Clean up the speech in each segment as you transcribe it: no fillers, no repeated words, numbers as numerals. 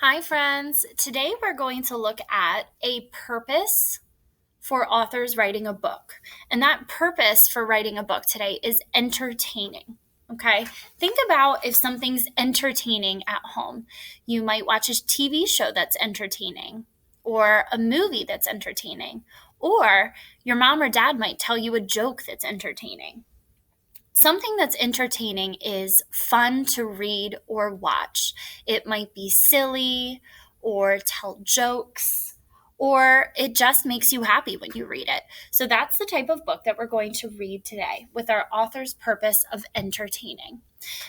Hi, friends. Today we're going to look at a purpose for authors writing a book. And that purpose for writing a book today is entertaining. Okay? Think about if something's entertaining at home. You might watch a TV show that's entertaining, or a movie that's entertaining, or your mom or dad might tell you a joke that's entertaining. Something that's entertaining is fun to read or watch. It might be silly or tell jokes, or it just makes you happy when you read it. So that's the type of book that we're going to read today with our author's purpose of entertaining.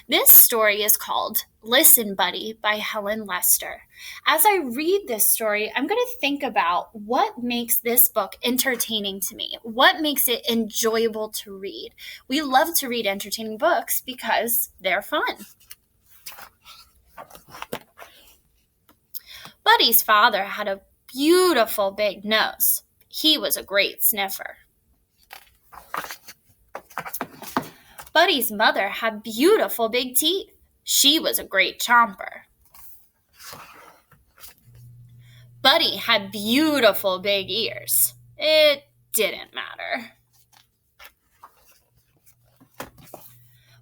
This story is called Listen, Buddy by Helen Lester. As I read this story, I'm going to think about what makes this book entertaining to me. What makes it enjoyable to read? We love to read entertaining books because they're fun. Buddy's father had a beautiful big nose. He was a great sniffer. Buddy's mother had beautiful big teeth. She was a great chomper. Buddy had beautiful big ears. It didn't matter.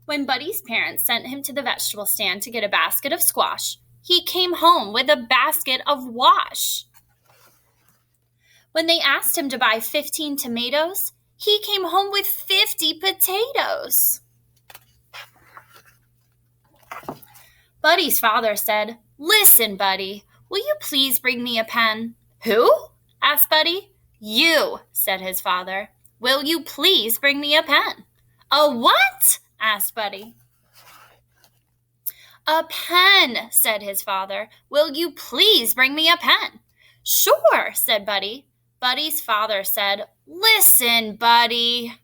When Buddy's parents sent him to the vegetable stand to get a basket of squash, he came home with a basket of wash. When they asked him to buy 15 tomatoes, he came home with 50 potatoes. Buddy's father said, "Listen, Buddy, will you please bring me a pen?" "Who?" asked Buddy. "You," said his father. "Will you please bring me a pen?" "A what?" asked Buddy. "A pen," said his father. "Will you please bring me a pen?" "Sure," said Buddy. Buddy's father said, "Listen, Buddy."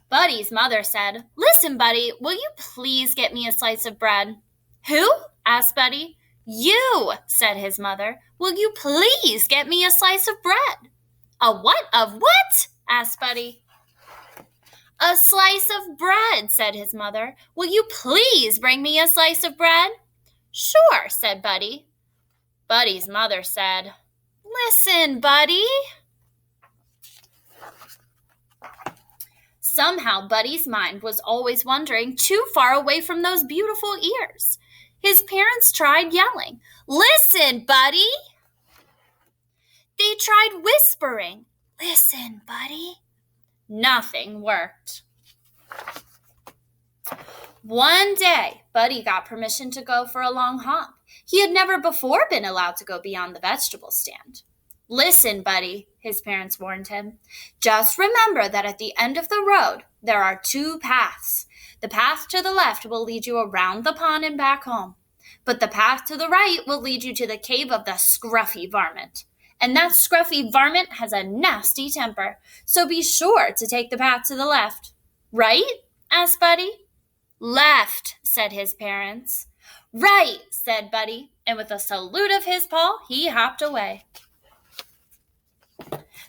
Buddy's mother said, "Listen, Buddy, will you please get me a slice of bread?" "Who?" asked Buddy. "You," said his mother. "Will you please get me a slice of bread?" "A what of what?" asked Buddy. "A slice of bread," said his mother. "Will you please bring me a slice of bread?" "Sure," said Buddy. Buddy's mother said, "Listen, Buddy." Somehow Buddy's mind was always wandering too far away from those beautiful ears. His parents tried yelling, "Listen, Buddy!" They tried whispering, "Listen, Buddy!" Nothing worked. One day, Buddy got permission to go for a long hop. He had never before been allowed to go beyond the vegetable stand. "Listen, Buddy," his parents warned him. "Just remember that at the end of the road, there are two paths. The path to the left will lead you around the pond and back home. But the path to the right will lead you to the cave of the scruffy varmint. And that scruffy varmint has a nasty temper. So be sure to take the path to the left." "Right?" asked Buddy. "Left," said his parents. "Right," said Buddy, and with a salute of his paw, he hopped away.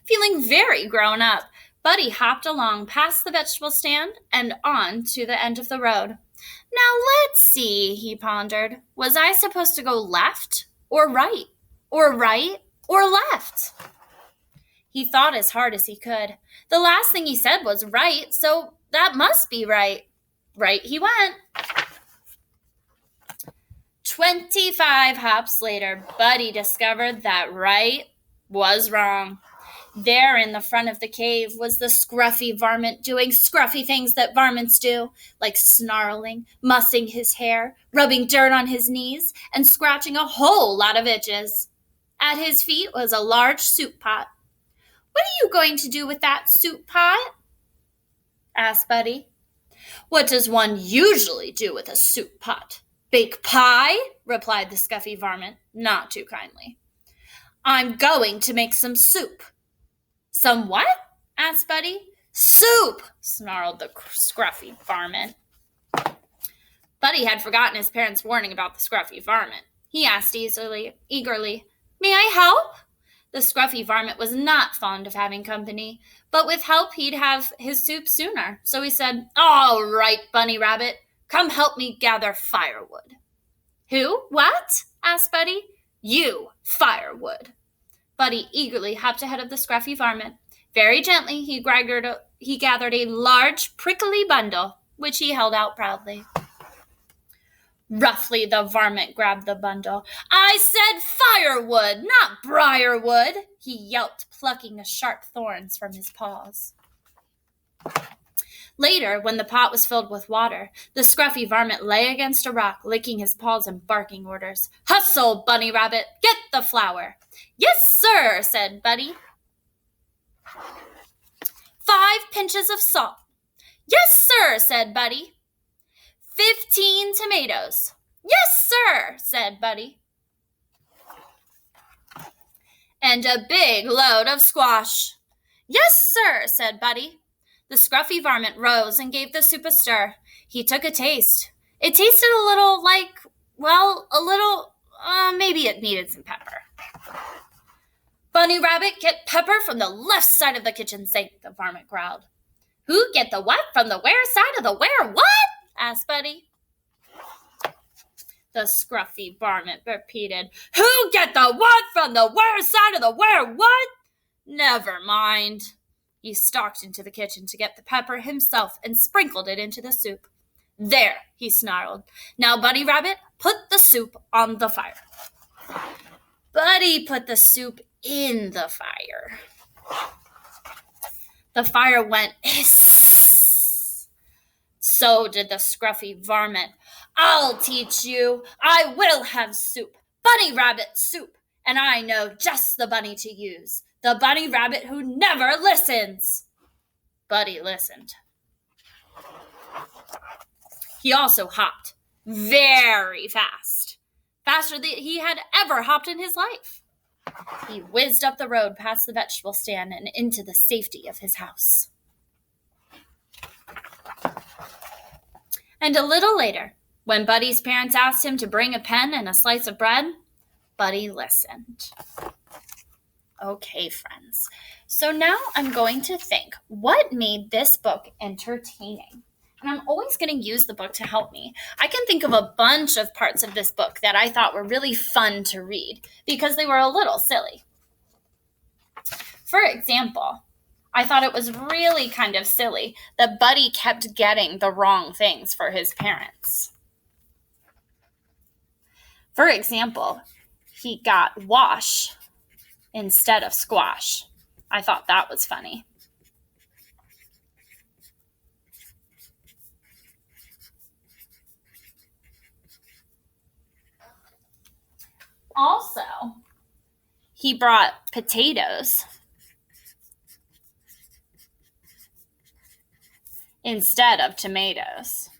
Feeling very grown up, Buddy hopped along past the vegetable stand and on to the end of the road. "Now let's see," he pondered. "Was I supposed to go left or right or left?" He thought as hard as he could. The last thing he said was right, so that must be right. Right he went. 25 hops later, Buddy discovered that right was wrong. There in the front of the cave was the scruffy varmint doing scruffy things that varmints do, like snarling, mussing his hair, rubbing dirt on his knees, and scratching a whole lot of itches. At his feet was a large soup pot. "What are you going to do with that soup pot?" asked Buddy. "What does one usually do with a soup pot? Bake pie?" replied the scruffy varmint, not too kindly. "I'm going to make some soup." "Some what?" asked Buddy. "Soup!" snarled the scruffy varmint. Buddy had forgotten his parents' warning about the scruffy varmint. He asked eagerly, "May I help?" The scruffy varmint was not fond of having company, but with help he'd have his soup sooner. So he said, "All right, Bunny Rabbit, come help me gather firewood." Who? What? Asked Buddy. You, Firewood. Buddy eagerly hopped ahead of the scruffy varmint. Very gently, he gathered a large, prickly bundle, which he held out proudly. Roughly, the varmint grabbed the bundle. I said firewood, not briarwood, he yelped, plucking the sharp thorns from his paws. Later, when the pot was filled with water, the scruffy varmint lay against a rock, licking his paws and barking orders. Hustle, Bunny Rabbit, get the flour. Yes, sir, said Buddy. 5 pinches of salt. Yes, sir, said Buddy. 15 tomatoes. Yes, sir, said Buddy. And a big load of squash. Yes, sir, said Buddy. The scruffy varmint rose and gave the soup a stir. He took a taste. It tasted a little maybe it needed some pepper. Bunny Rabbit, get pepper from the left side of the kitchen sink, the varmint growled. Who get the what from the where side of the where what? Asked Buddy. The scruffy varmint repeated. Who get the what from the where side of the where what? Never mind. He stalked into the kitchen to get the pepper himself and sprinkled it into the soup. There, he snarled. Now, Bunny Rabbit, put the soup on the fire. Buddy put the soup in the fire. The fire went hiss. So did the scruffy varmint. I'll teach you. I will have soup. Bunny Rabbit soup. And I know just the bunny to use. The bunny rabbit who never listens. Buddy listened. He also hopped very fast. Faster than he had ever hopped in his life. He whizzed up the road past the vegetable stand and into the safety of his house. And a little later, when Buddy's parents asked him to bring a pen and a slice of bread, Buddy listened. Okay, friends. So now I'm going to think, what made this book entertaining? And I'm always going to use the book to help me. I can think of a bunch of parts of this book that I thought were really fun to read because they were a little silly. For example, I thought it was really kind of silly that Buddy kept getting the wrong things for his parents. For example, he got wash instead of squash. I thought that was funny. Also, he brought potatoes instead of tomatoes.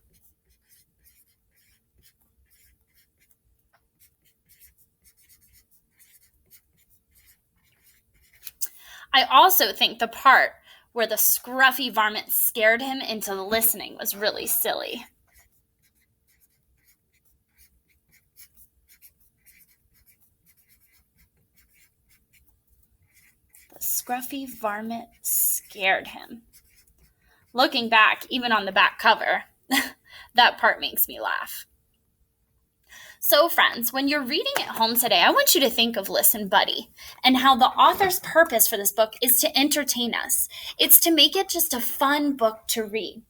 I also think the part where the scruffy varmint scared him into listening was really silly. The scruffy varmint scared him. Looking back, even on the back cover, that part makes me laugh. So friends, when you're reading at home today, I want you to think of Listen Buddy and how the author's purpose for this book is to entertain us. It's to make it just a fun book to read.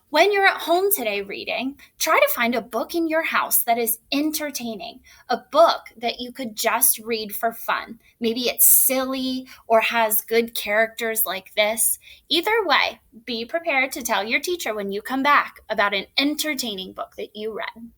When you're at home today reading, try to find a book in your house that is entertaining, a book that you could just read for fun. Maybe it's silly or has good characters like this. Either way, be prepared to tell your teacher when you come back about an entertaining book that you read.